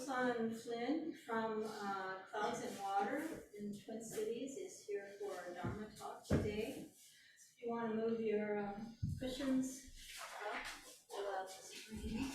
Sosan Flynn from Clouds and Water in Twin Cities is here for our Dharma talk today. If you want to move your cushions up, pull out the screen.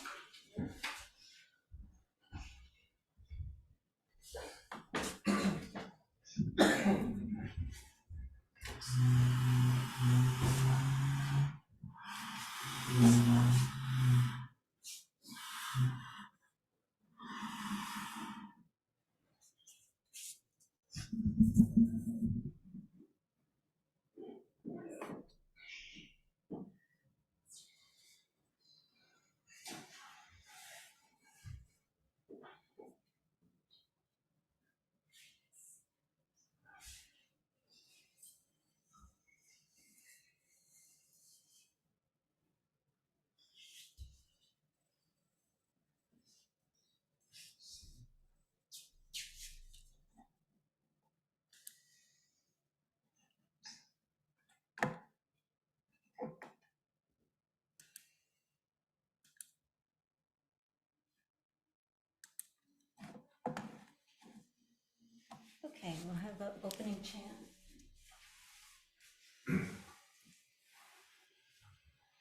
Okay, we'll have the opening chant.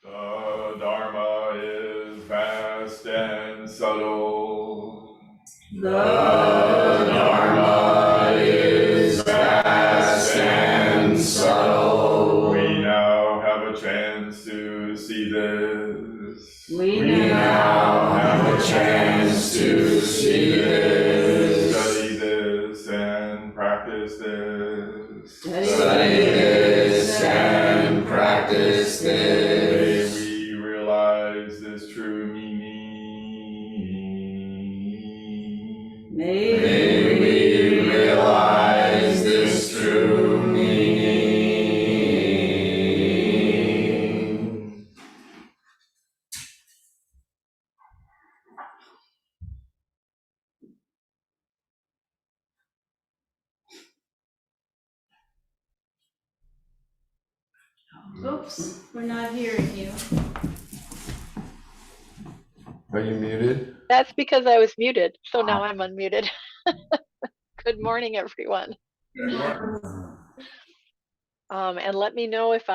The Dharma is vast and subtle. The Dharma is vast and subtle. We now have a chance to see this. We now have a chance to see this. Study this and practice this. Study this and practice this. May we realize this true meaning. May we realize this true meaning. Oops, we're not hearing you. Are you muted? That's because I was muted, so now I'm unmuted. Good morning, everyone. Good morning. And let me know if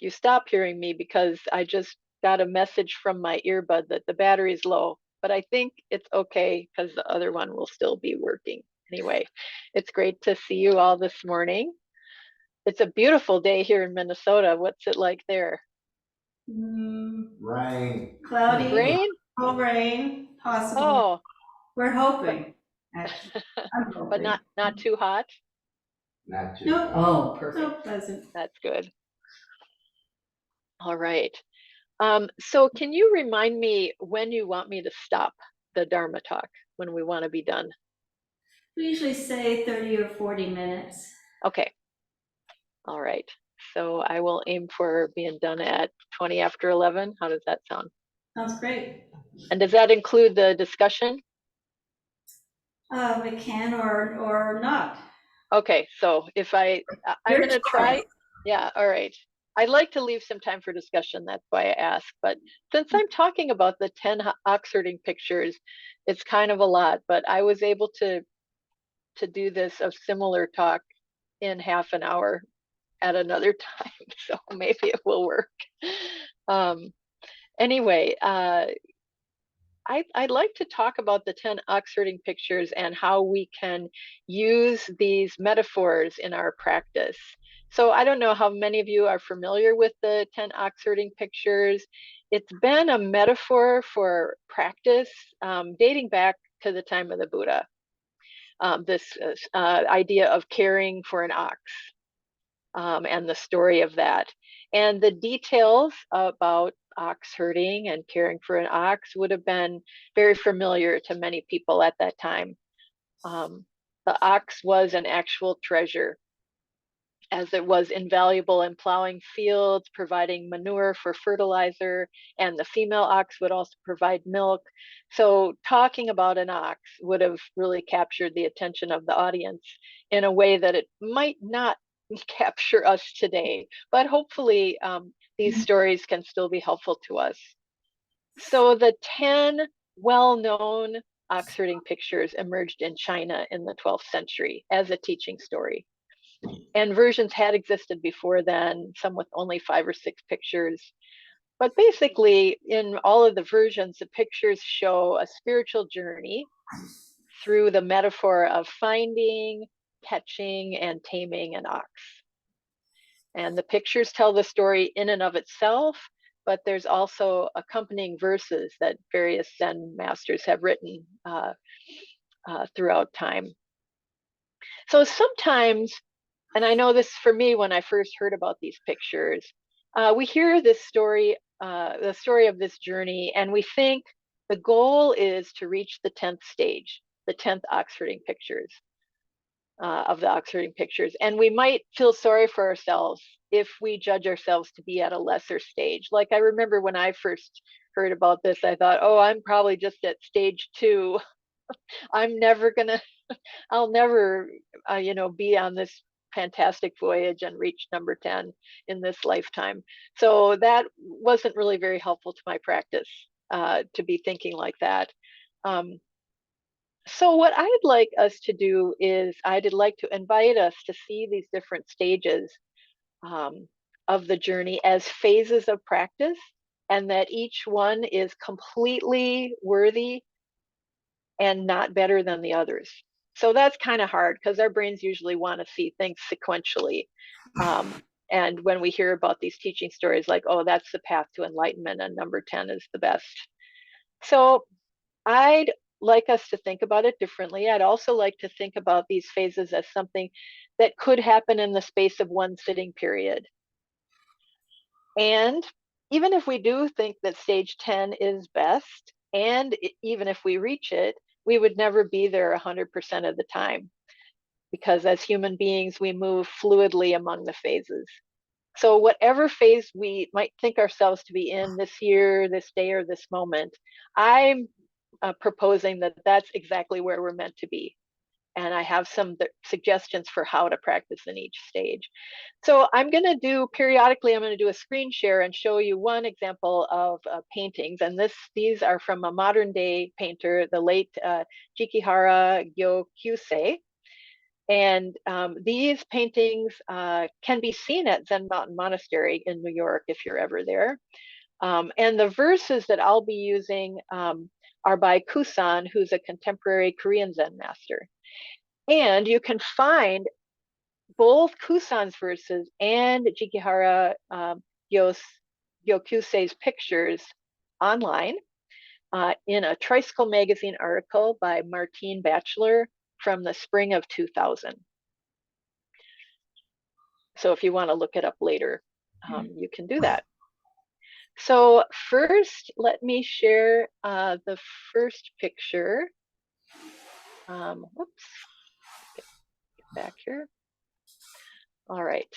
you stop hearing me, because I just got a message from my earbud that the battery's low, but I think it's okay because the other one will still be working. Anyway, it's great to see you all this morning. It's a beautiful day here in Minnesota. What's it like there? Rain. Cloudy. Rain? Oh, rain, possible. Oh. We're hoping, actually. I'm hoping. But not too hot? Not too. Nope. Oh, perfect. Nope, doesn't. That's good. All right. So can you remind me when you want me to stop the Dharma talk, when we want to be done? We usually say 30 or 40 minutes. Okay. All right. So I will aim for being done at 20 after 11. How does that sound? Sounds great. And does that include the discussion? It can or not. Okay. So if I'm going to try. Yeah. All right. I'd like to leave some time for discussion. That's why I asked. But since I'm talking about the 10 ox herding pictures, it's kind of a lot, but I was able to do this, a similar talk, in half an hour at another time. So maybe it will work. Anyway, I'd like to talk about the 10 ox herding pictures and how we can use these metaphors in our practice. So I don't know how many of you are familiar with the 10 ox herding pictures. It's been a metaphor for practice dating back to the time of the Buddha. This idea of caring for an ox and the story of that. And the details about ox herding and caring for an ox would have been very familiar to many people at that time. The ox was an actual treasure, as it was invaluable in plowing fields, providing manure for fertilizer, and the female ox would also provide milk. So talking about an ox would have really captured the attention of the audience in a way that it might not capture us today, but hopefully these stories can still be helpful to us. So the 10 well-known ox herding pictures emerged in China in the 12th century as a teaching story. And versions had existed before then, some with only 5 or 6 pictures. But basically, in all of the versions, the pictures show a spiritual journey through the metaphor of finding, catching, and taming an ox. And the pictures tell the story in and of itself, but there's also accompanying verses that various Zen masters have written throughout time. So sometimes, and I know this for me when I first heard about these pictures, we hear this story, the story of this journey, and we think the goal is to reach the 10th stage, the 10th ox herding pictures, of the ox herding pictures. And we might feel sorry for ourselves if we judge ourselves to be at a lesser stage. Like I remember when I first heard about this, I thought, oh, I'm probably just at stage 2. I'm never gonna, I'll never, be on this fantastic voyage and reach number 10 in this lifetime. So that wasn't really very helpful to my practice, to be thinking like that. So what I'd like us to do is I'd like to invite us to see these different stages, of the journey as phases of practice, and that each one is completely worthy and not better than the others. So that's kind of hard because our brains usually want to see things sequentially. And when we hear about these teaching stories like, oh, that's the path to enlightenment and number 10 is the best. So I'd like us to think about it differently. I'd also like to think about these phases as something that could happen in the space of one sitting period. And even if we do think that stage 10 is best, and even if we reach it, we would never be there 100% of the time, because as human beings, we move fluidly among the phases. So whatever phase we might think ourselves to be in this year, this day, or this moment, I'm proposing that that's exactly where we're meant to be. And I have some suggestions for how to practice in each stage. So I'm going to do, periodically, I'm going to do a screen share and show you one example of paintings. And these are from a modern day painter, the late Jikihara Gyokusei. And these paintings can be seen at Zen Mountain Monastery in New York if you're ever there. And the verses that I'll be using are by Kusan, who's a contemporary Korean Zen master. And you can find both Kusan's verses and Jikihara Gyokusei's pictures online in a Tricycle Magazine article by Martine Batchelor from the spring of 2000. So if you want to look it up later, you can do that. So first, let me share the first picture. Whoops, get back here. All right.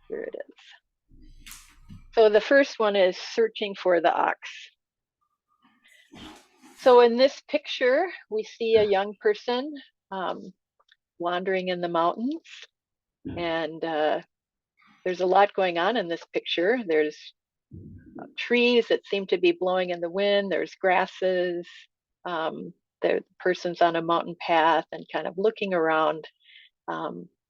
Here it is. So the first one is searching for the ox. So in this picture, we see a young person wandering in the mountains, and there's a lot going on in this picture. There's trees that seem to be blowing in the wind. There's grasses. The person's on a mountain path and kind of looking around.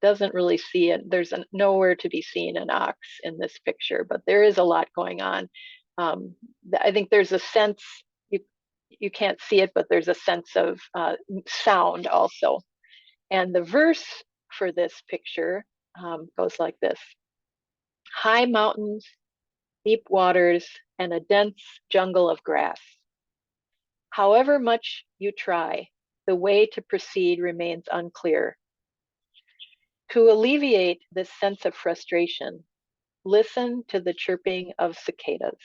Doesn't really see it. There's nowhere to be seen an ox in this picture, but there is a lot going on. I think there's a sense, you can't see it, but there's a sense of sound also. And the verse for this picture goes like this: high mountains, deep waters, and a dense jungle of grass. However much you try, the way to proceed remains unclear. To alleviate this sense of frustration, listen to the chirping of cicadas.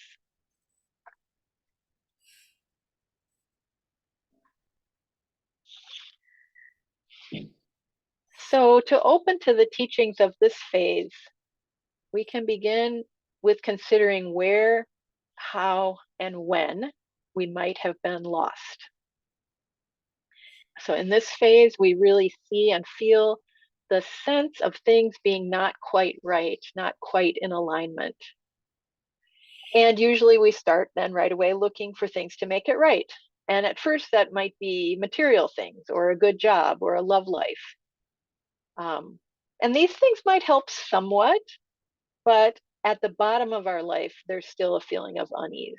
So to open to the teachings of this phase, we can begin with considering where, how, and when we might have been lost. So in this phase, we really see and feel the sense of things being not quite right, not quite in alignment. And usually we start then right away looking for things to make it right. And at first that might be material things or a good job or a love life. And these things might help somewhat, but at the bottom of our life, there's still a feeling of unease.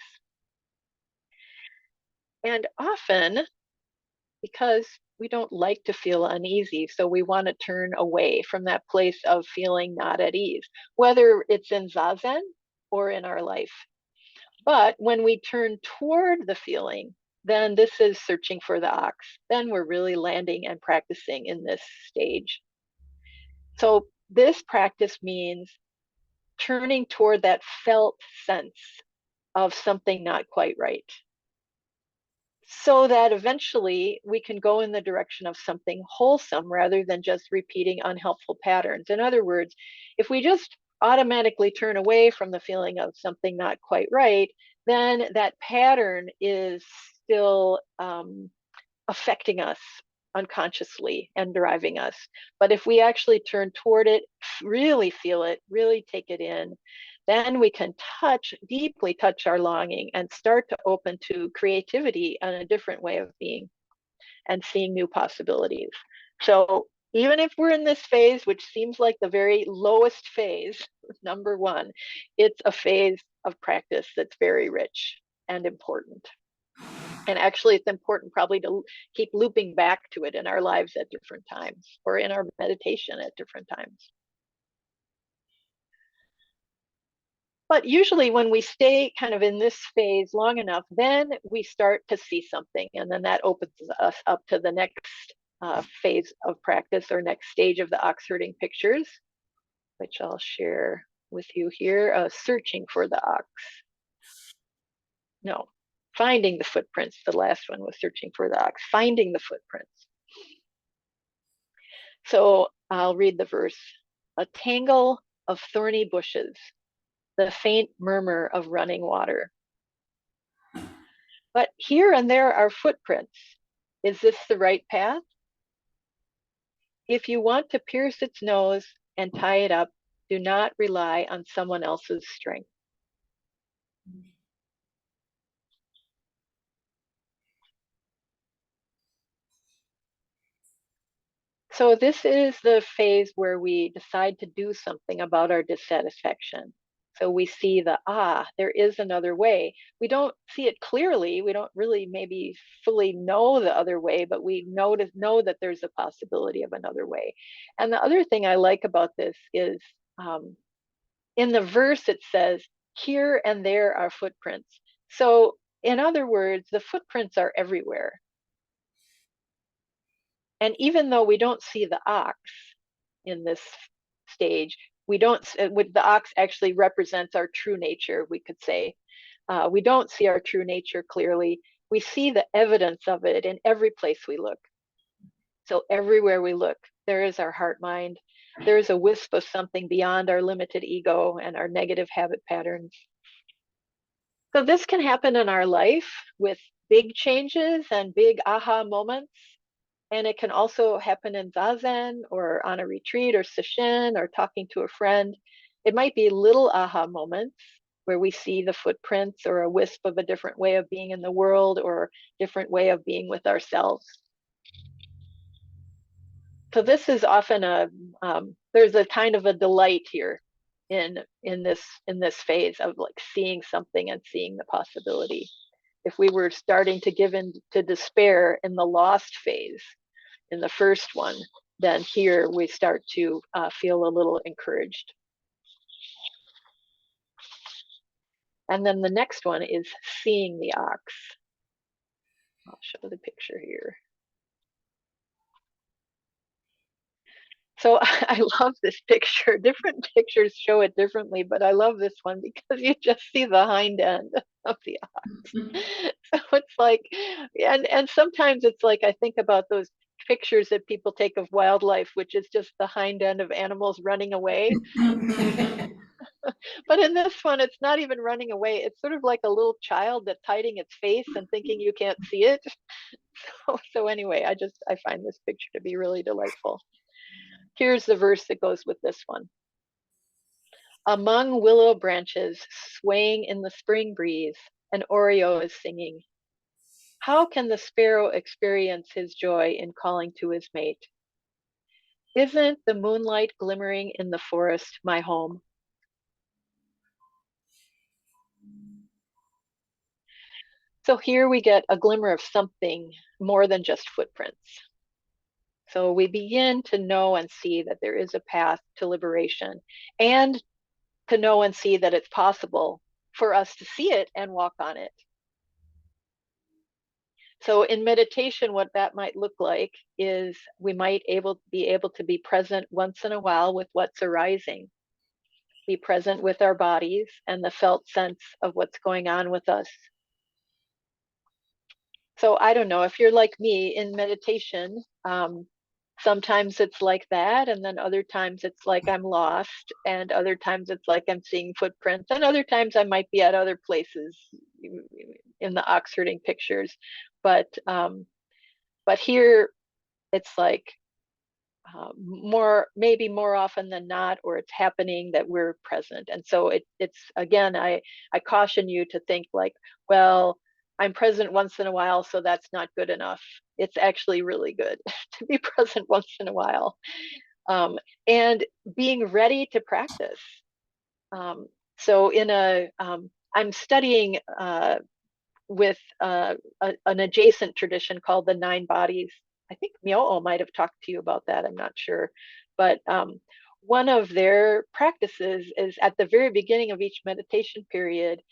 And often, because we don't like to feel uneasy, so we want to turn away from that place of feeling not at ease, whether it's in Zazen or in our life. But when we turn toward the feeling, then this is searching for the ox. Then we're really landing and practicing in this stage. So this practice means turning toward that felt sense of something not quite right, so that eventually we can go in the direction of something wholesome rather than just repeating unhelpful patterns. In other words, if we just automatically turn away from the feeling of something not quite right, then that pattern is still affecting us unconsciously and driving us. But if we actually turn toward it, really feel it, really take it in, then we can deeply touch our longing and start to open to creativity and a different way of being and seeing new possibilities. So even if we're in this phase, which seems like the very lowest phase, number one, it's a phase of practice that's very rich and important. And actually, it's important probably to keep looping back to it in our lives at different times or in our meditation at different times. But usually when we stay kind of in this phase long enough, then we start to see something. And then that opens us up to the next phase of practice or next stage of the ox herding pictures, which I'll share with you here, searching for the ox. No, finding the footprints. The last one was searching for the ox, finding the footprints. So I'll read the verse. A tangle of thorny bushes, the faint murmur of running water. But here and there are footprints. Is this the right path? If you want to pierce its nose and tie it up, do not rely on someone else's strength. So this is the phase where we decide to do something about our dissatisfaction. So we see there is another way. We don't see it clearly. We don't really maybe fully know the other way, but we know that there's a possibility of another way. And the other thing I like about this is in the verse, it says, here and there are footprints. So in other words, the footprints are everywhere. And even though we don't see the ox in this stage, the ox actually represents our true nature, we could say. We don't see our true nature clearly. We see the evidence of it in every place we look. So everywhere we look, there is our heart mind. There is a wisp of something beyond our limited ego and our negative habit patterns. So this can happen in our life with big changes and big aha moments. And it can also happen in Zazen or on a retreat or sesshin or talking to a friend. It might be little aha moments where we see the footprints or a wisp of a different way of being in the world or different way of being with ourselves. So this is often there's a kind of a delight here in this phase of like seeing something and seeing the possibility. If we were starting to give in to despair in the lost phase, in the first one, then here we start to feel a little encouraged. And then the next one is seeing the ox. I'll show the picture here. So I love this picture. Different pictures show it differently, but I love this one because you just see the hind end of the ox. So it's like, and sometimes it's like, I think about those pictures that people take of wildlife, which is just the hind end of animals running away. But in this one, it's not even running away. It's sort of like a little child that's hiding its face and thinking you can't see it. So anyway, I find this picture to be really delightful. Here's the verse that goes with this one. Among willow branches swaying in the spring breeze, an oriole is singing. How can the sparrow experience his joy in calling to his mate? Isn't the moonlight glimmering in the forest my home? So here we get a glimmer of something more than just footprints. So we begin to know and see that there is a path to liberation, and to know and see that it's possible for us to see it and walk on it. So in meditation, what that might look like is we might be able to be present once in a while with what's arising, be present with our bodies and the felt sense of what's going on with us. So I don't know if you're like me in meditation, sometimes it's like that, and then other times it's like I'm lost, and other times it's like I'm seeing footprints, and other times I might be at other places in the ox herding pictures. But here it's like maybe more often than not, or it's happening that we're present. And so it's again, I caution you to think like, well, I'm present once in a while, so that's not good enough. It's actually really good to be present once in a while, and being ready to practice. So I'm studying with an adjacent tradition called the Nine Bodies. I think Myo'o might have talked to you about that. I'm not sure. But one of their practices is at the very beginning of each meditation period,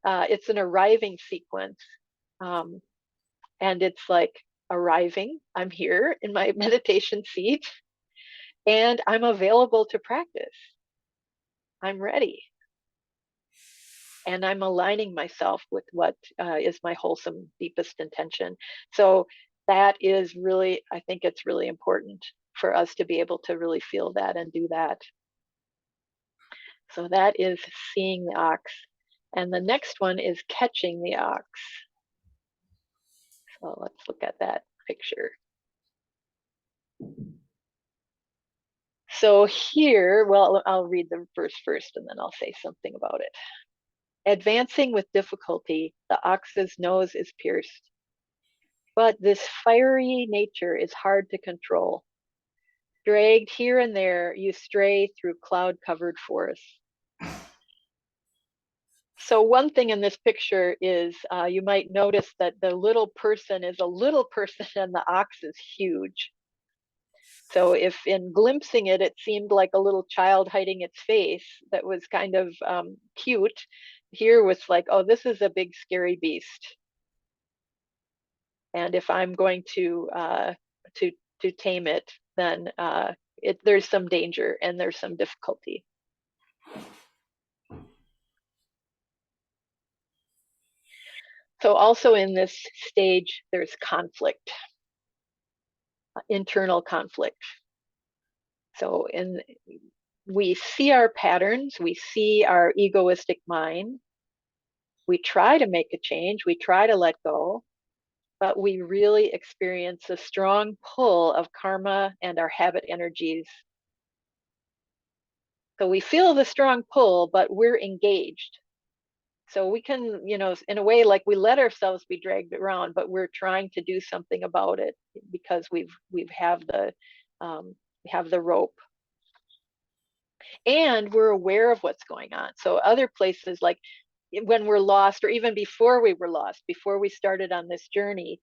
it's an arriving sequence. And it's like, arriving, I'm here in my meditation seat, and I'm available to practice. I'm ready. And I'm aligning myself with what is my wholesome, deepest intention. So that is really, I think it's really important for us to be able to really feel that and do that. So that is seeing the ox. And the next one is catching the ox. So let's look at that picture. So here, well, I'll read the verse first and then I'll say something about it. Advancing with difficulty, the ox's nose is pierced. But this fiery nature is hard to control. Dragged here and there, you stray through cloud-covered forests. So one thing in this picture is you might notice that the little person is a little person and the ox is huge. So if in glimpsing it, it seemed like a little child hiding its face that was kind of cute, here was like, oh, this is a big scary beast. And if I'm going to tame it, then there's some danger and there's some difficulty. So also in this stage, there's conflict, internal conflict. So we see our patterns, we see our egoistic mind, we try to make a change, we try to let go, but we really experience a strong pull of karma and our habit energies. So we feel the strong pull, but we're engaged. So we can, in a way, like we let ourselves be dragged around, but we're trying to do something about it because we have the rope, and we're aware of what's going on. So other places, like when we're lost, or even before we were lost, before we started on this journey,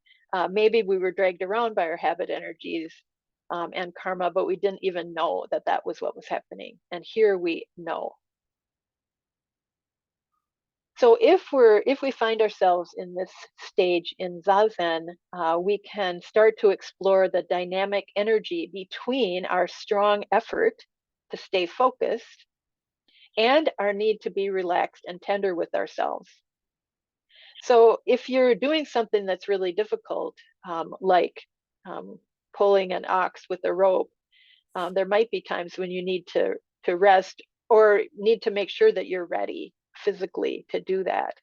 maybe we were dragged around by our habit energies and karma, but we didn't even know that that was what was happening. And here we know. So if we find ourselves in this stage in Zazen, we can start to explore the dynamic energy between our strong effort to stay focused and our need to be relaxed and tender with ourselves. So if you're doing something that's really difficult, like pulling an ox with a rope, there might be times when you need to rest or need to make sure that you're ready physically to do that.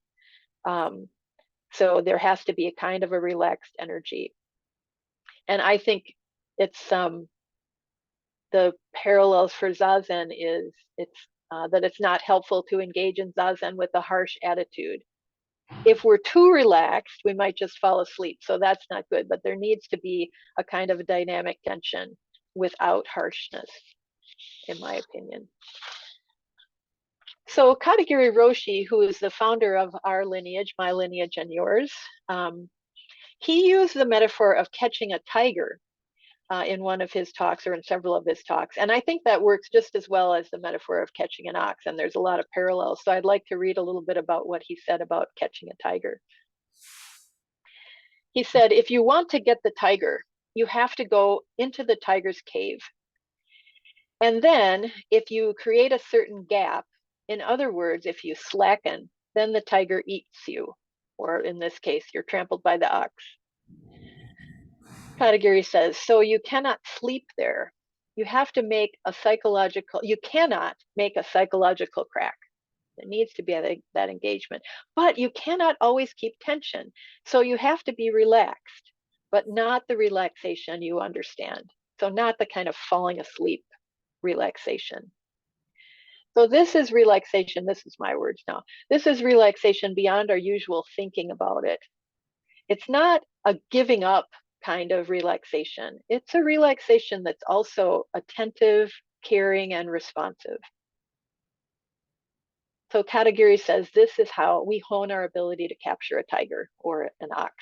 So there has to be a kind of a relaxed energy. And I think it's the parallels for Zazen is that it's not helpful to engage in zazen with a harsh attitude. If we're too relaxed, we might just fall asleep. So that's not good, but there needs to be a kind of dynamic tension without harshness, in my opinion. So Katagiri Roshi, who is the founder of our lineage, my lineage and yours, he used the metaphor of catching a tiger in one of his talks or in several of his talks. And I think that works just as well as the metaphor of catching an ox. And there's a lot of parallels. So I'd like to read a little bit about what he said about catching a tiger. He said, if you want to get the tiger, you have to go into the tiger's cave. And then if you create a certain gap, in other words, if you slacken, then the tiger eats you. Or in this case, you're trampled by the ox. Katagiri says, so you cannot sleep there. You have to make a psychological, you cannot make a psychological crack. There needs to be that engagement, but you cannot always keep tension. So you have to be relaxed, but not the relaxation you understand. So not the kind of falling asleep relaxation. So this is relaxation. This is my words now. This is relaxation beyond our usual thinking about it. It's not a giving up kind of relaxation. It's a relaxation that's also attentive, caring, and responsive. So Katagiri says this is how we hone our ability to capture a tiger or an ox.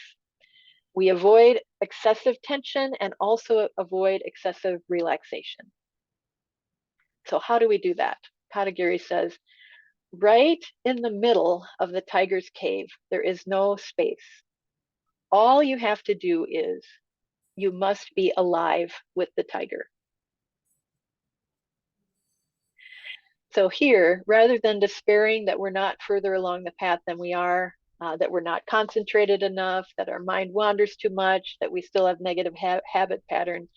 We avoid excessive tension and also avoid excessive relaxation. So how do we do that? Katagiri says, right in the middle of the tiger's cave, there is no space. All you have to do is you must be alive with the tiger. So here, rather than despairing that we're not further along the path than we are, that we're not concentrated enough, that our mind wanders too much, that we still have negative habit patterns,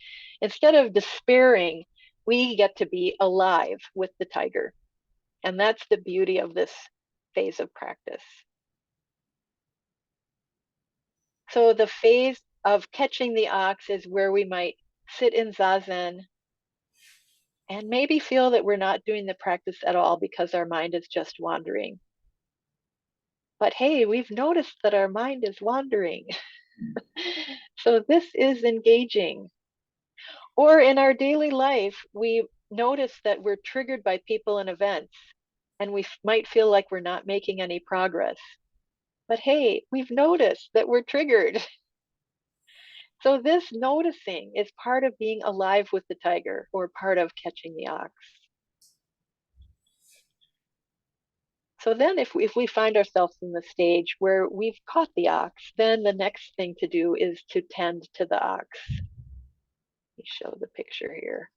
instead of despairing, we get to be alive with the tiger. And that's the beauty of this phase of practice. So the phase of catching the ox is where we might sit in zazen and maybe feel that we're not doing the practice at all because our mind is just wandering. But hey, we've noticed that our mind is wandering. So this is engaging. Or in our daily life, we notice that we're triggered by people and events, and we might feel like we're not making any progress. But hey, we've noticed that we're triggered. So this noticing is part of being alive with the tiger, or part of catching the ox. So then if we find ourselves in the stage where we've caught the ox, then the next thing to do is to tend to the ox. Let me show the picture here.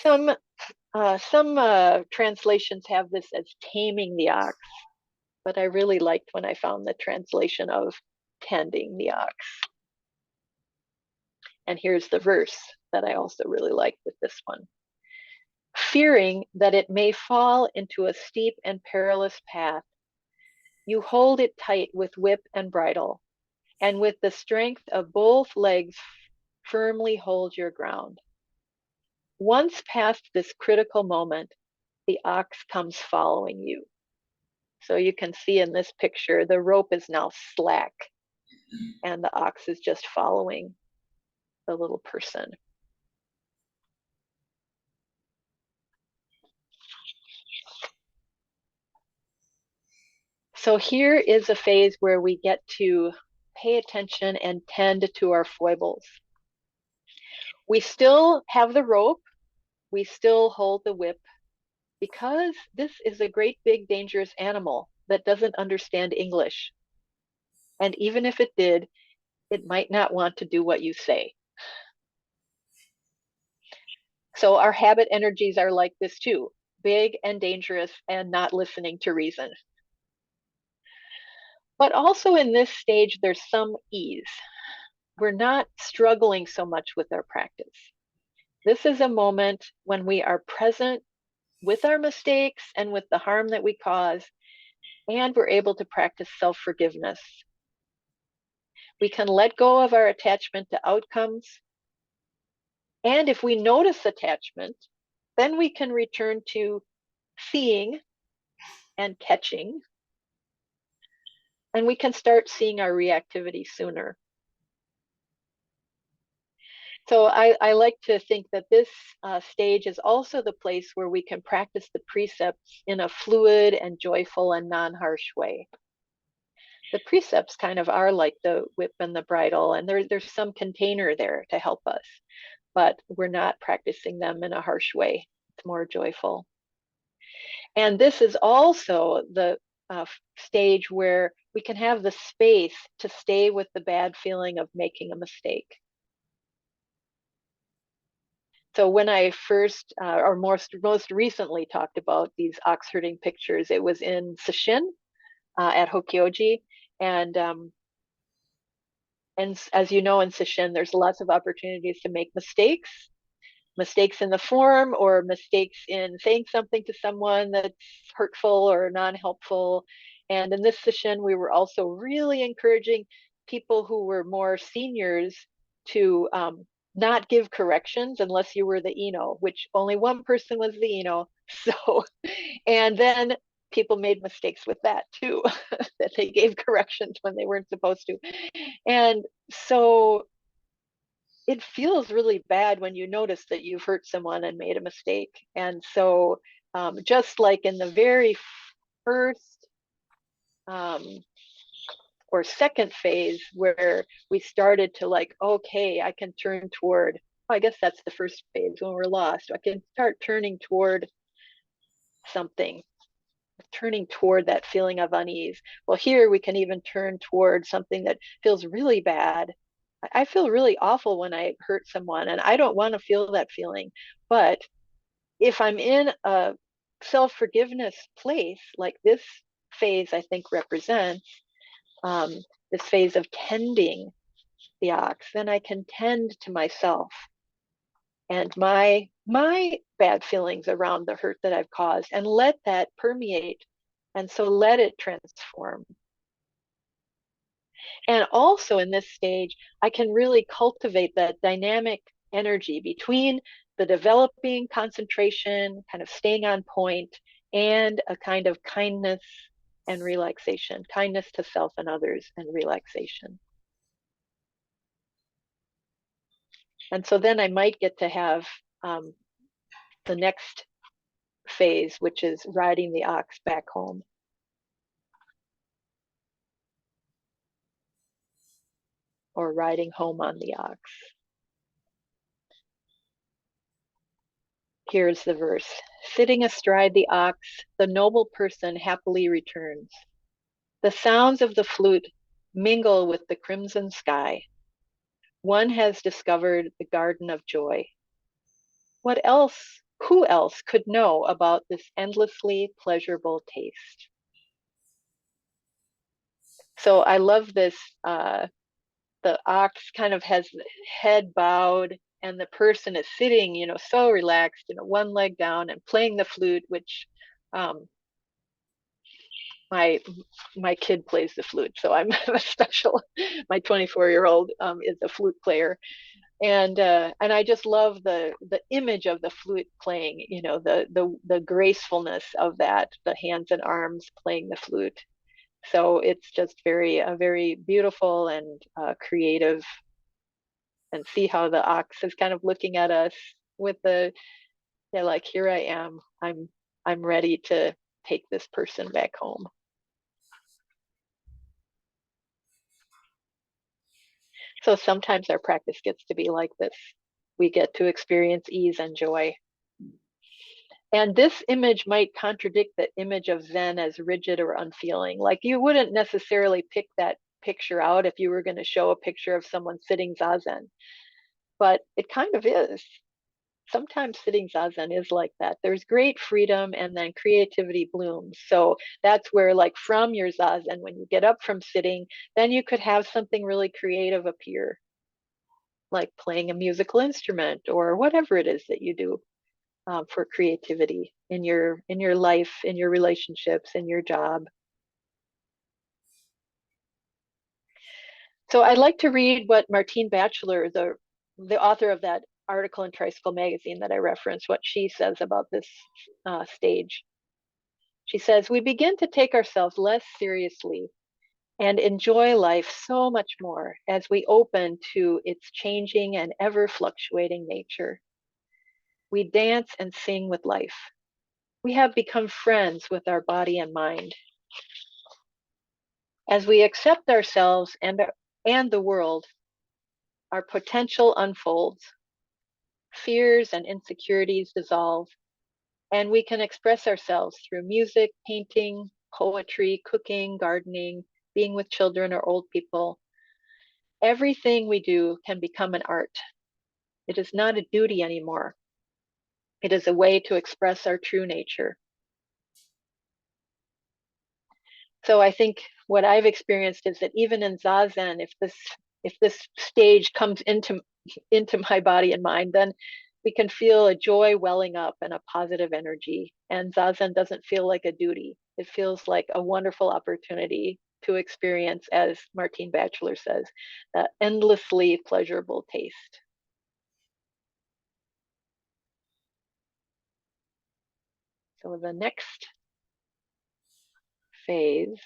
Some translations have this as taming the ox, but I really liked when I found the translation of tending the ox. And here's the verse that I also really like with this one. Fearing that it may fall into a steep and perilous path, you hold it tight with whip and bridle, and with the strength of both legs firmly hold your ground. Once past this critical moment, the ox comes following you. So you can see in this picture, the rope is now slack, and the ox is just following the little person. So here is a phase where we get to pay attention and tend to our foibles. We still have the rope, we still hold the whip, because this is a great big dangerous animal that doesn't understand English. And even if it did, it might not want to do what you say. So our habit energies are like this too, big and dangerous and not listening to reason. But also in this stage, there's some ease. We're not struggling so much with our practice. This is a moment when we are present with our mistakes and with the harm that we cause, and we're able to practice self-forgiveness. We can let go of our attachment to outcomes, And if we notice attachment, then we can return to seeing and catching, and we can start seeing our reactivity sooner. So I like to think that this stage is also the place where we can practice the precepts in a fluid and joyful and non-harsh way. The precepts kind of are like the whip and the bridle, and there's some container there to help us, but we're not practicing them in a harsh way. It's more joyful. And this is also the stage where we can have the space to stay with the bad feeling of making a mistake. So when I first, or most recently talked about these ox herding pictures, it was in Sesshin at Hokyoji. And as you know, in Sesshin, there's lots of opportunities to make mistakes in the form or mistakes in saying something to someone that's hurtful or non-helpful. And in this session, we were also really encouraging people who were more seniors to not give corrections unless you were the Eno, which only one person was the Eno. So, and then people made mistakes with that too, that they gave corrections when they weren't supposed to. And so it feels really bad when you notice that you've hurt someone and made a mistake. And so just like in the very first or second phase where we started to like, okay, I can turn toward, well, I guess that's the first phase when we're lost. I can start turning toward something, turning toward that feeling of unease. Well, here we can even turn toward something that feels really bad. I feel really awful when I hurt someone, and I don't want to feel that feeling. But if I'm in a self-forgiveness place, like this phase I think represents, this phase of tending the ox, then I can tend to myself and my bad feelings around the hurt that I've caused, and let that permeate, and so let it transform. And also in this stage, I can really cultivate that dynamic energy between the developing concentration, kind of staying on point, and a kind of kindness and relaxation, kindness to self and others, and relaxation. And so then I might get to have the next phase, which is riding the ox back home. Or riding home on the ox. Here's the verse. Sitting astride the ox, the noble person happily returns. The sounds of the flute mingle with the crimson sky. One has discovered the garden of joy. What else, who else could know about this endlessly pleasurable taste? So I love this, the ox kind of has the head bowed, and the person is sitting, so relaxed, one leg down and playing the flute, which my kid plays the flute, so I'm a special. My 24-year-old is a flute player, and I just love the image of the flute playing, the gracefulness of that, the hands and arms playing the flute. So it's just a very beautiful and creative. And see how the ox is kind of looking at us with like, here I am. I'm ready to take this person back home. So sometimes our practice gets to be like this. We get to experience ease and joy. And this image might contradict the image of Zen as rigid or unfeeling. Like, you wouldn't necessarily pick that picture out if you were going to show a picture of someone sitting zazen, but it kind of is. Sometimes sitting zazen is like that. There's great freedom, and then creativity blooms. So that's where, like, from your zazen, when you get up from sitting, then you could have something really creative appear, like playing a musical instrument or whatever it is that you do for creativity in your life, in your relationships, in your job. So I'd like to read what Martine Batchelor, the author of that article in Tricycle Magazine that I referenced, what she says about this stage. She says, we begin to take ourselves less seriously and enjoy life so much more as we open to its changing and ever fluctuating nature. We dance and sing with life. We have become friends with our body and mind. As we accept ourselves and the world, our potential unfolds. Fears and insecurities dissolve, and we can express ourselves through music, painting, poetry, cooking, gardening, being with children or old people. Everything we do can become an art. It is not a duty anymore. It is a way to express our true nature. So I think what I've experienced is that even in Zazen, if this stage comes into my body and mind, then we can feel a joy welling up and a positive energy. And Zazen doesn't feel like a duty. It feels like a wonderful opportunity to experience, as Martine Batchelor says, that endlessly pleasurable taste. So the next phase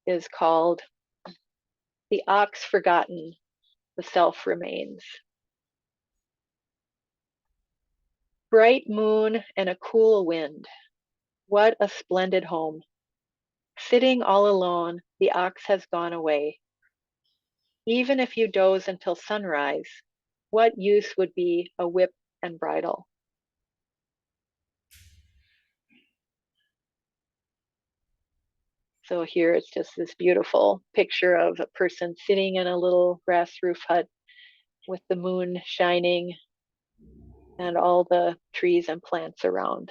is called the ox forgotten, the self remains. Bright moon and a cool wind. What a splendid home. Sitting all alone, the ox has gone away. Even if you doze until sunrise, what use would be a whip and bridle? So here it's just this beautiful picture of a person sitting in a little grass roof hut with the moon shining and all the trees and plants around.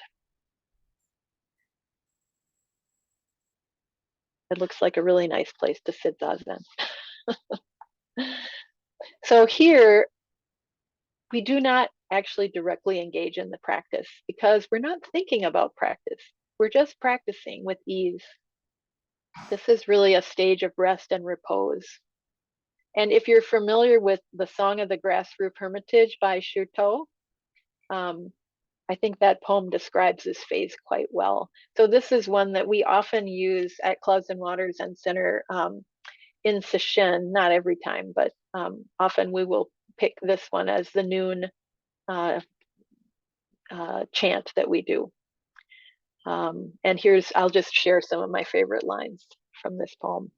It looks like a really nice place to sit zazen. So here, we do not actually directly engage in the practice because we're not thinking about practice. We're just practicing with ease. This is really a stage of rest and repose. And if you're familiar with the Song of the Grass Roof Hermitage by Shuto, I think that poem describes this phase quite well. So this is one that we often use at Clouds and Waters Zen Center in Sesshin, not every time, but often we will pick this one as the noon chant that we do. And I'll just share some of my favorite lines from this poem.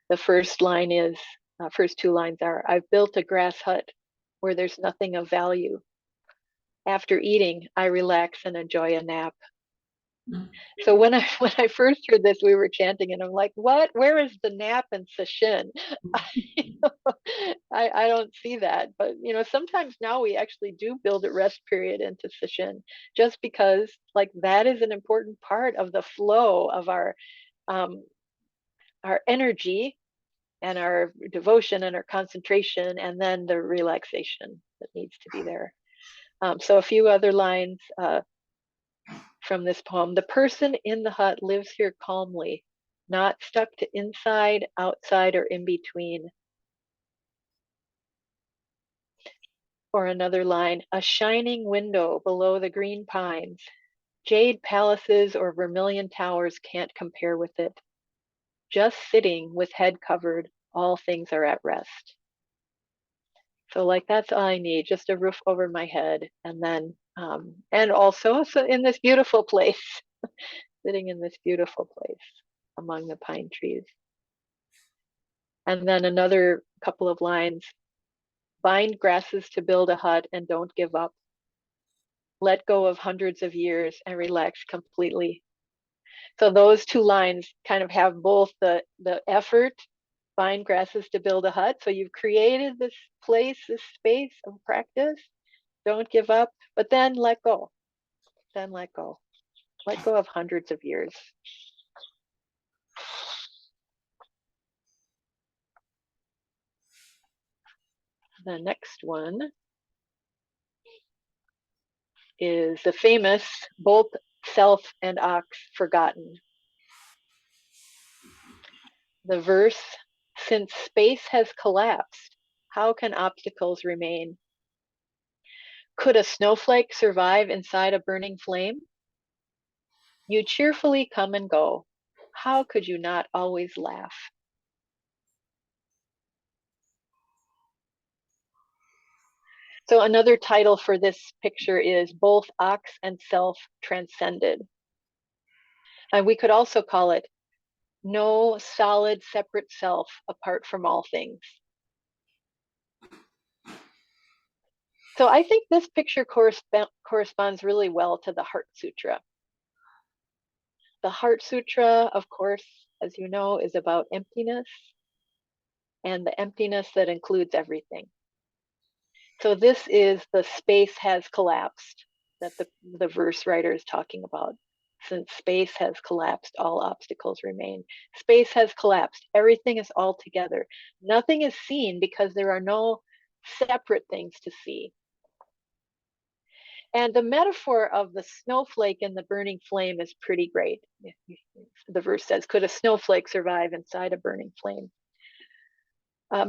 The first two lines are, I've built a grass hut where there's nothing of value. After eating, I relax and enjoy a nap. So when I first heard this, we were chanting, and I'm like, what? Where is the nap in Sesshin? I don't see that. But sometimes now we actually do build a rest period into Sesshin, just because like that is an important part of the flow of our energy and our devotion and our concentration, and then the relaxation that needs to be there. So a few other lines from this poem. The person in the hut lives here calmly, not stuck to inside, outside, or in between. Or another line, a shining window below the green pines. Jade palaces or vermilion towers can't compare with it. Just sitting with head covered, all things are at rest. So like that's all I need, just a roof over my head, and then and also so in this beautiful place, sitting in this beautiful place among the pine trees. And then another couple of lines, bind grasses to build a hut and don't give up. Let go of hundreds of years and relax completely. So those two lines kind of have both the effort, bind grasses to build a hut. So you've created this place, this space of practice. Don't give up, but then let go. Then let go. Let go of hundreds of years. The next one is the famous both self and ox forgotten. The verse, since space has collapsed, How can obstacles remain? Could a snowflake survive inside a burning flame? You cheerfully come and go. How could you not always laugh? So another title for this picture is Both Ox and Self Transcended. And we could also call it No Solid Separate Self Apart from All Things. So I think this picture corresponds really well to the Heart Sutra. The Heart Sutra, of course, as you know, is about emptiness and the emptiness that includes everything. So this is the space has collapsed that the verse writer is talking about. Since space has collapsed, all obstacles remain. Space has collapsed. Everything is all together. Nothing is seen because there are no separate things to see. And the metaphor of the snowflake and the burning flame is pretty great. The verse says, could a snowflake survive inside a burning flame?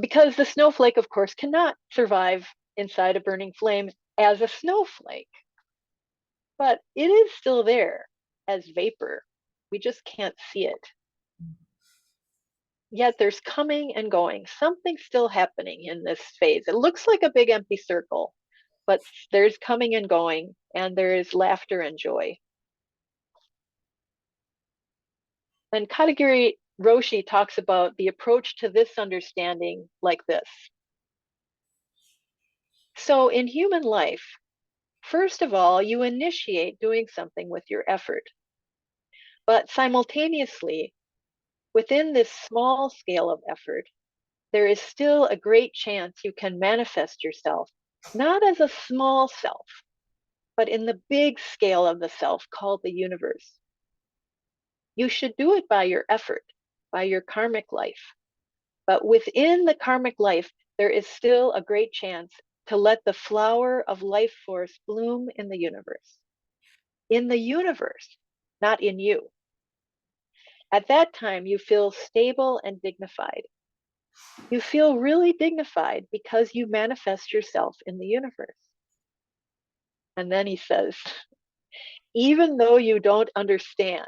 Because the snowflake, of course, cannot survive inside a burning flame as a snowflake, but it is still there as vapor. We just can't see it. Yet there's coming and going, something still happening in this phase. It looks like a big empty circle, but there's coming and going, and there is laughter and joy. And Katagiri Roshi talks about the approach to this understanding like this. So in human life, first of all, you initiate doing something with your effort. But simultaneously, within this small scale of effort, there is still a great chance you can manifest yourself, not as a small self, but in the big scale of the self called the universe. You should do it by your effort, by your karmic life. But within the karmic life, there is still a great chance to let the flower of life force bloom in the universe. In the universe, not in you. At that time, you feel stable and dignified. You feel really dignified because you manifest yourself in the universe. And then he says, even though you don't understand,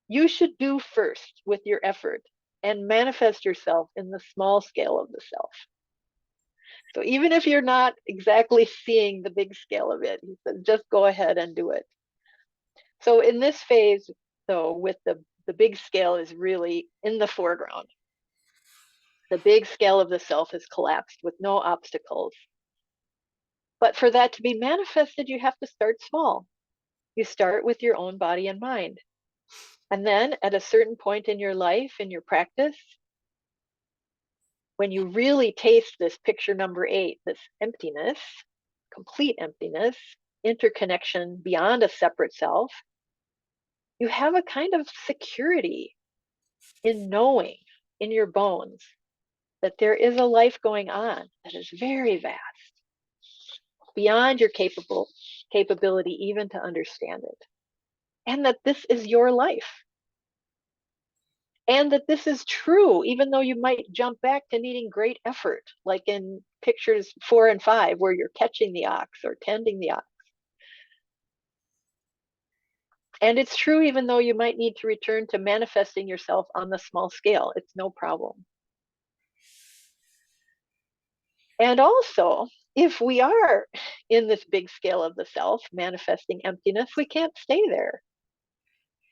you should do first with your effort and manifest yourself in the small scale of the self. So even if you're not exactly seeing the big scale of it, he says, just go ahead and do it. So in this phase, though, with the big scale is really in the foreground. The big scale of the self has collapsed with no obstacles. But for that to be manifested, you have to start small. You start with your own body and mind. And then at a certain point in your life, in your practice, when you really taste this picture number 8, this emptiness, complete emptiness, interconnection beyond a separate self, you have a kind of security in knowing in your bones that there is a life going on that is very vast, beyond your capability even to understand it. And that this is your life. And that this is true, even though you might jump back to needing great effort, like in pictures 4 and 5, where you're catching the ox or tending the ox. And it's true, even though you might need to return to manifesting yourself on the small scale. It's no problem. And also, if we are in this big scale of the self, manifesting emptiness, we can't stay there.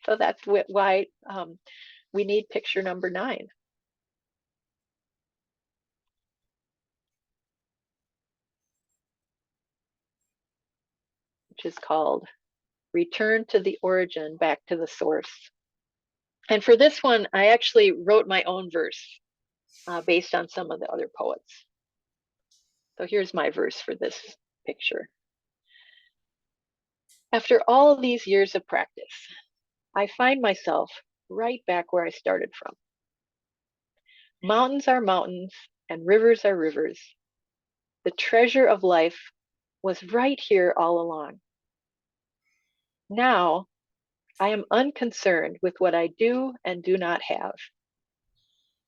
So that's why we need picture number 9. Which is called Return to the Origin, Back to the Source. And for this one, I actually wrote my own verse based on some of the other poets. So here's my verse for this picture. After all of these years of practice, I find myself right back where I started from. Mountains are mountains and rivers are rivers. The treasure of life was right here all along. Now, I am unconcerned with what I do and do not have.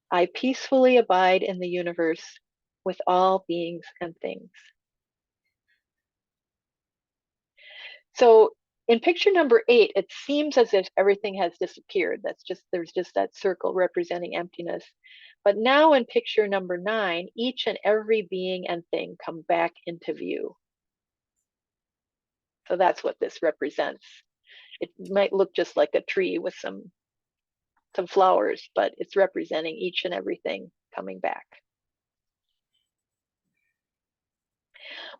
I peacefully abide in the universe with all beings and things. So in picture number 8, it seems as if everything has disappeared. There's just that circle representing emptiness. But now in picture number 9, each and every being and thing come back into view. So that's what this represents. It might look just like a tree with some flowers, but it's representing each and everything coming back.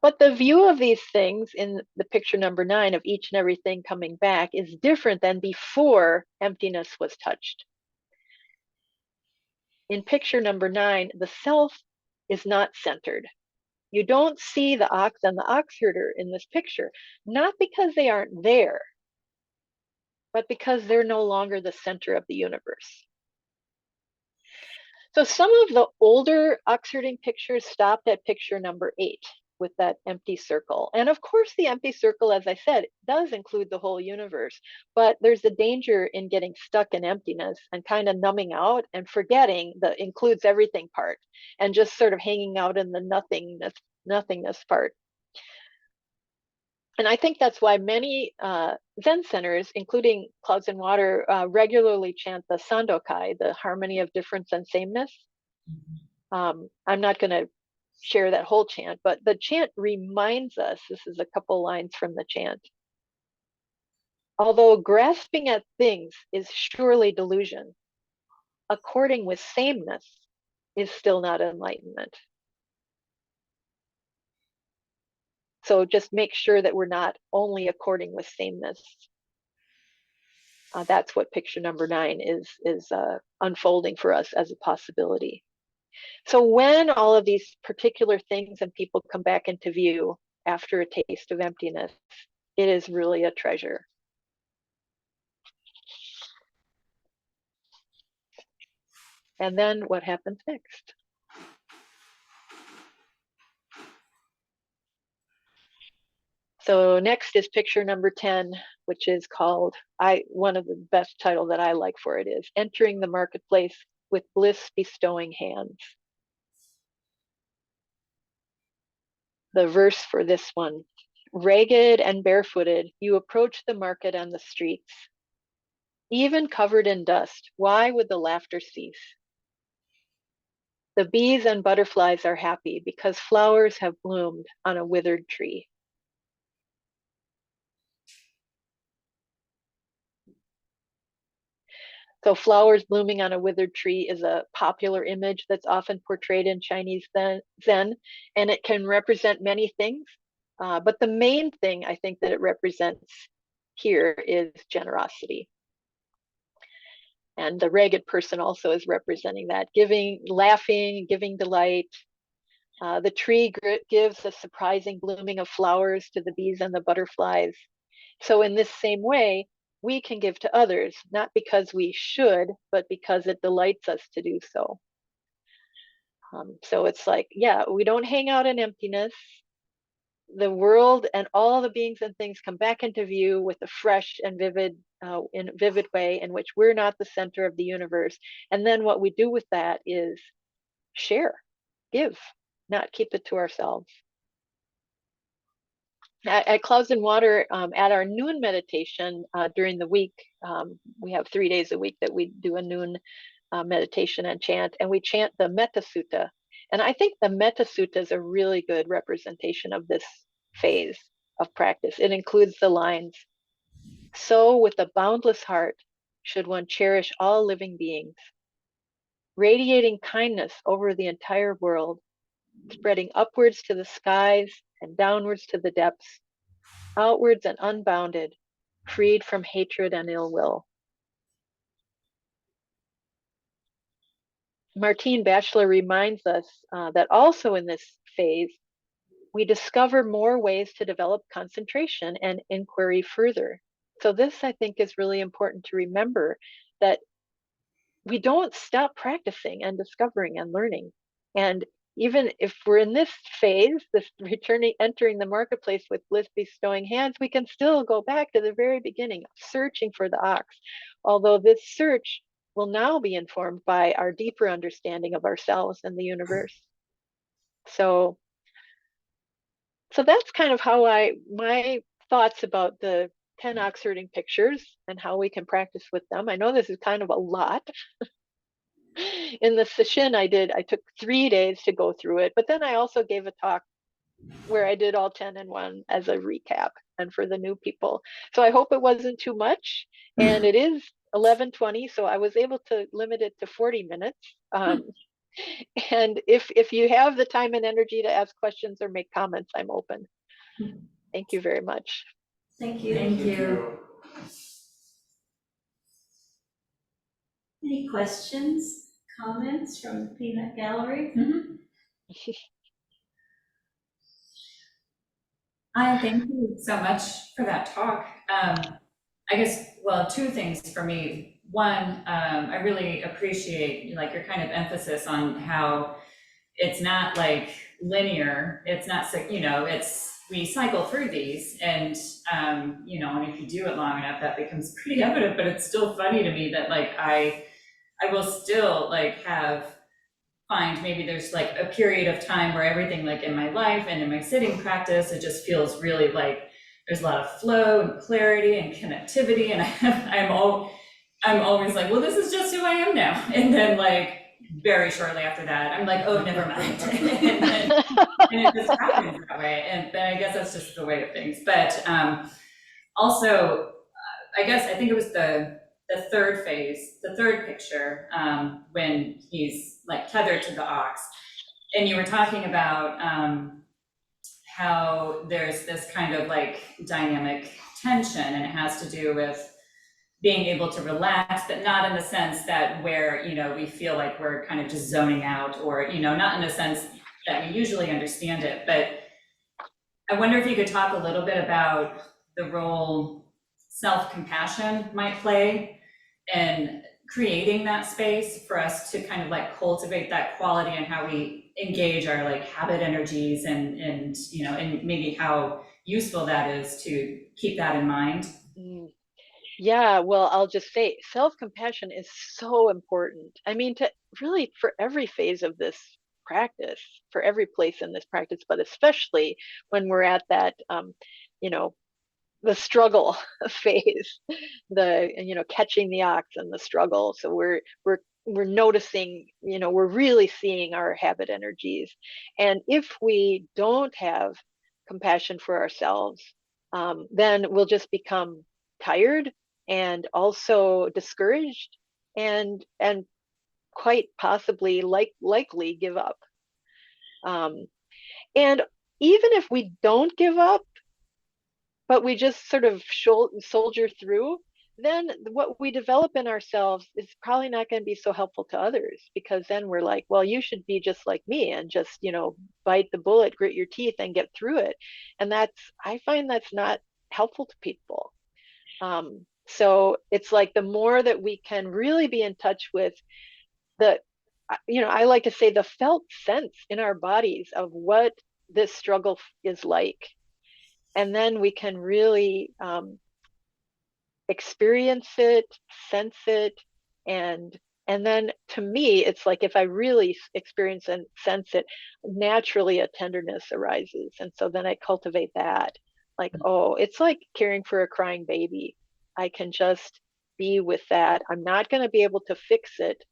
But the view of these things in the picture number 9 of each and everything coming back is different than before emptiness was touched. In picture number 9, the self is not centered. You don't see the ox and the ox herder in this picture, not because they aren't there, but because they're no longer the center of the universe. So some of the older ox herding pictures stopped at picture number 8 with that empty circle. And of course, the empty circle, as I said, does include the whole universe, but there's a danger in getting stuck in emptiness and kind of numbing out and forgetting the includes everything part and just sort of hanging out in the nothingness part. And I think that's why many Zen centers, including Clouds and Water, regularly chant the Sandokai, the harmony of difference and sameness. I'm not going to share that whole chant, but the chant reminds us, this is a couple lines from the chant. Although grasping at things is surely delusion, according with sameness is still not enlightenment. So just make sure that we're not only according with sameness. That's what picture number 9 is unfolding for us as a possibility. So when all of these particular things and people come back into view after a taste of emptiness, it is really a treasure. And then what happens next? So next is picture number 10, which is called, one of the best title that I like for it is Entering the Marketplace with Bliss Bestowing Hands. The verse for this one, ragged and barefooted, you approach the market and the streets. Even covered in dust, why would the laughter cease? The bees and butterflies are happy because flowers have bloomed on a withered tree. So flowers blooming on a withered tree is a popular image that's often portrayed in Chinese Zen, and it can represent many things. But the main thing I think that it represents here is generosity. And the ragged person also is representing that, giving, laughing, giving delight. The tree gives a surprising blooming of flowers to the bees and the butterflies. So in this same way, we can give to others, not because we should, but because it delights us to do so. So it's like, yeah, we don't hang out in emptiness. The world and all the beings and things come back into view with a fresh and vivid way in which we're not the center of the universe. And then what we do with that is share, give, not keep it to ourselves. At Clouds and Water, at our noon meditation during the week, we have 3 days a week that we do a noon meditation and chant, and we chant the Metta Sutta. And I think the Metta Sutta is a really good representation of this phase of practice. It includes the lines, so with a boundless heart should one cherish all living beings, radiating kindness over the entire world, spreading upwards to the skies and downwards to the depths, outwards and unbounded, freed from hatred and ill will. Martine Batchelor reminds us that also in this phase, we discover more ways to develop concentration and inquiry further. So this, I think, is really important to remember, that we don't stop practicing and discovering and learning. And even if we're in this phase, this entering the marketplace with bliss bestowing hands, we can still go back to the very beginning, searching for the ox. Although this search will now be informed by our deeper understanding of ourselves and the universe. So that's kind of how my thoughts about the 10 oxherding pictures and how we can practice with them. I know this is kind of a lot. In the session I took 3 days to go through it, but then I also gave a talk where I did all 10 in one as a recap and for the new people. So I hope it wasn't too much. And it is 11:20, so I was able to limit it to 40 minutes. And if you have the time and energy to ask questions or make comments, I'm open. Thank you very much. Thank you. Thank you. Any questions, comments from the peanut gallery? Thank you so much for that talk. I guess, well, 2 things for me. One, I really appreciate like your kind of emphasis on how it's not like linear. It's not, you know, we cycle through these and, you know, and if you do it long enough, that becomes pretty evident, but it's still funny to me that like, I will still like find maybe there's like a period of time where everything like in my life and in my sitting practice, it just feels really like there's a lot of flow and clarity and connectivity. And I'm always like, well, this is just who I am now. And then like very shortly after that, I'm like, oh, never mind. and it just happens that way. But I guess that's just the way of things. But also, I think it was the third phase, the third picture, when he's like tethered to the ox. And you were talking about how there's this kind of like dynamic tension, and it has to do with being able to relax, but not in the sense that where, you know, we feel like we're kind of just zoning out, or, you know, not in a sense that we usually understand it. But I wonder if you could talk a little bit about the role self-compassion might play in creating that space for us to kind of like cultivate that quality, and how we engage our like habit energies, and you know, and maybe how useful that is to keep that in mind. Yeah, well, I'll just say self-compassion is so important. I mean, to really for every phase of this practice, for every place in this practice, but especially when we're at that, you know, the struggle phase, the, you know, catching the ox and the struggle. So we're noticing, you know, we're really seeing our habit energies. And if we don't have compassion for ourselves, then we'll just become tired and also discouraged, and quite possibly likely give up. And even if we don't give up, but we just sort of soldier through, then what we develop in ourselves is probably not going to be so helpful to others, because then we're like, well, you should be just like me and just, you know, bite the bullet, grit your teeth and get through it. And I find that's not helpful to people. So it's like the more that we can really be in touch with the, you know, I like to say the felt sense in our bodies of what this struggle is like. And then we can really experience it, sense it, and then to me, it's like if I really experience and sense it, naturally a tenderness arises. And so then I cultivate that. Like, oh, it's like caring for a crying baby. I can just be with that. I'm not going to be able to fix it.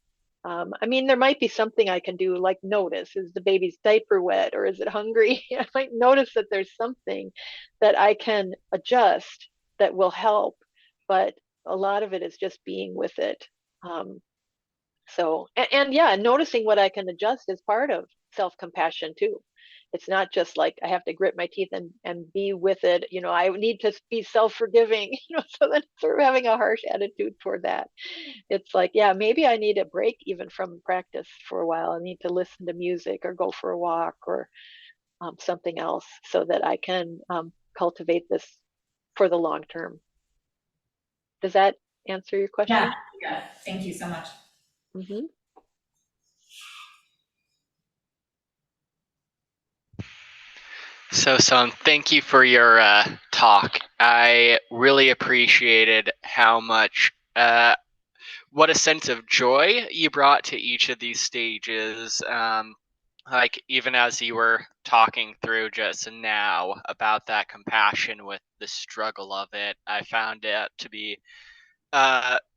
I mean, there might be something I can do, like notice, is the baby's diaper wet or is it hungry? I might notice that there's something that I can adjust that will help, but a lot of it is just being with it. So, and yeah, noticing what I can adjust is part of self-compassion too. It's not just like I have to grit my teeth and be with it. You know, I need to be self-forgiving, you know, so then sort of having a harsh attitude toward that. It's like, yeah, maybe I need a break even from practice for a while. I need to listen to music or go for a walk or something else so that I can cultivate this for the long term. Does that answer your question? Yeah, thank you so much. Mm-hmm. Sosan, thank you for your talk. I really appreciated how much, what a sense of joy you brought to each of these stages. like even as you were talking through just now about that compassion with the struggle of it, I found it to be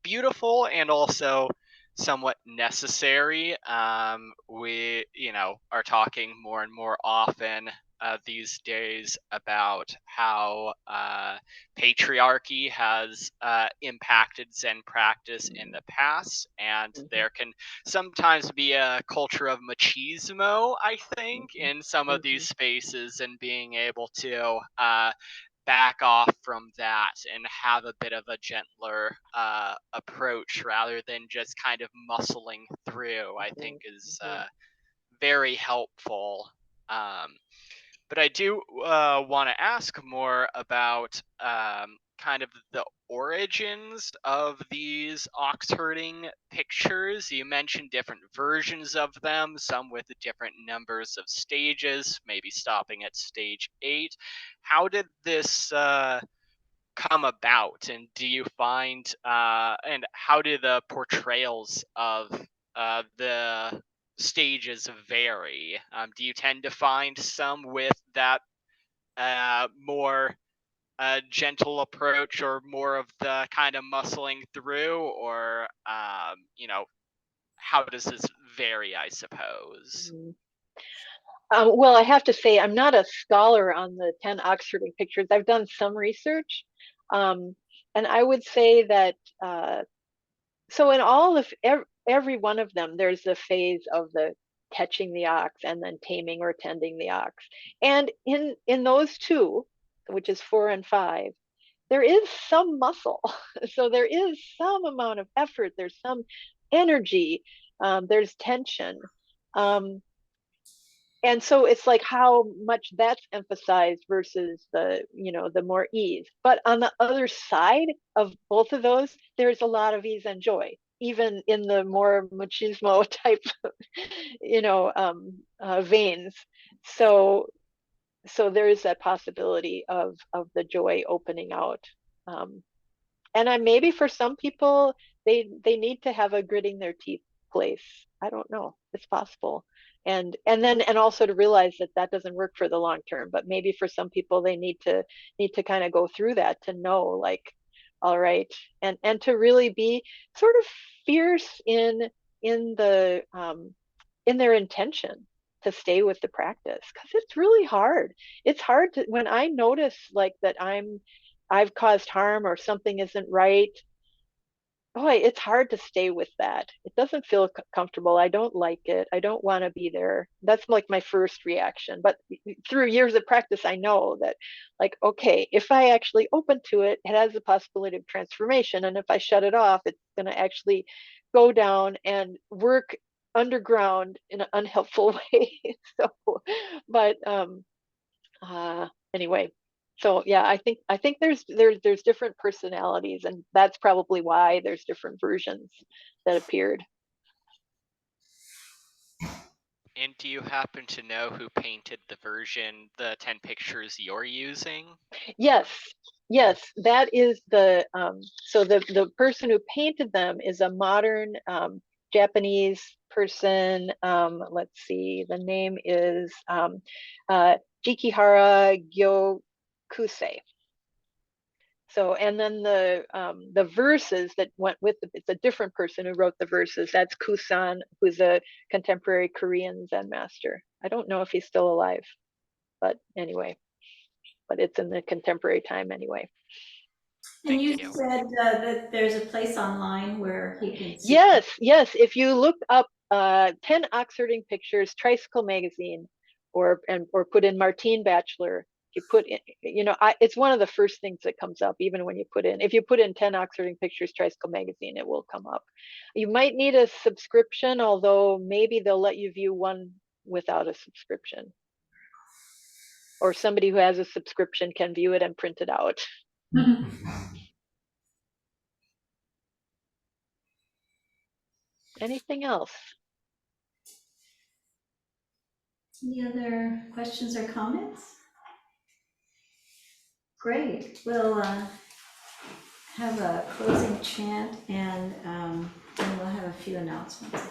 beautiful and also somewhat necessary. We, are talking more and more often these days about how patriarchy has impacted Zen practice in the past, and there can sometimes be a culture of machismo, I think, in some of these spaces, and being able to back off from that and have a bit of a gentler approach rather than just kind of muscling through, I think is very helpful. But I do want to ask more about kind of the origins of these ox herding pictures. You mentioned different versions of them, some with different numbers of stages, maybe stopping at stage 8. How did this come about, and do you find and how do the portrayals of the stages vary? Do you tend to find some with that more gentle approach, or more of the kind of muscling through, or how does this vary, I suppose? Well, I have to say, I'm not a scholar on the 10 ox herding pictures. I've done some research. And I would say that, so in all of every one of them, there's the phase of the catching the ox and then taming or tending the ox. And in those two, which is 4 and 5, there is some muscle. So there is some amount of effort, there's some energy, there's tension. And so it's like how much that's emphasized versus the more ease. But on the other side of both of those, there's a lot of ease and joy, even in the more machismo type veins. So there is that possibility of the joy opening out. And maybe for some people, they need to have a gritting their teeth place. I don't know. It's possible. And also to realize that doesn't work for the long term, but maybe for some people they need to kind of go through that to know, like, all right, and to really be sort of fierce in the in their intention to stay with the practice, because it's really hard. It's hard to, when I notice like that I've caused harm or something isn't right, boy, it's hard to stay with that. It doesn't feel comfortable. I don't like it. I don't want to be there. That's like my first reaction. But through years of practice, I know that, like, okay, if I actually open to it, it has the possibility of transformation. And if I shut it off, it's going to actually go down and work underground in an unhelpful way. So, but anyway. So yeah, I think there's different personalities, and that's probably why there's different versions that appeared. And do you happen to know who painted the 10 pictures you're using? Yes, that is so the person who painted them is a modern Japanese person. Let's see, the name is Jikihara Gyokusei. So, and then the verses that went with it's a different person who wrote the verses. That's Kusan, who's a contemporary Korean Zen master. I don't know if he's still alive, but anyway, but it's in the contemporary time anyway. And you said that there's a place online where he can see. Yes. If you look up 10 ox herding pictures, Tricycle Magazine, or put in Martine Bachelor, you put in, it's one of the first things that comes up, even when if you put in 10 ox herding pictures, Tricycle Magazine, it will come up. You might need a subscription, although maybe they'll let you view one without a subscription. Or somebody who has a subscription can view it and print it out. Anything else? Any other questions or comments? Great. We'll have a closing chant, and then we'll have a few announcements.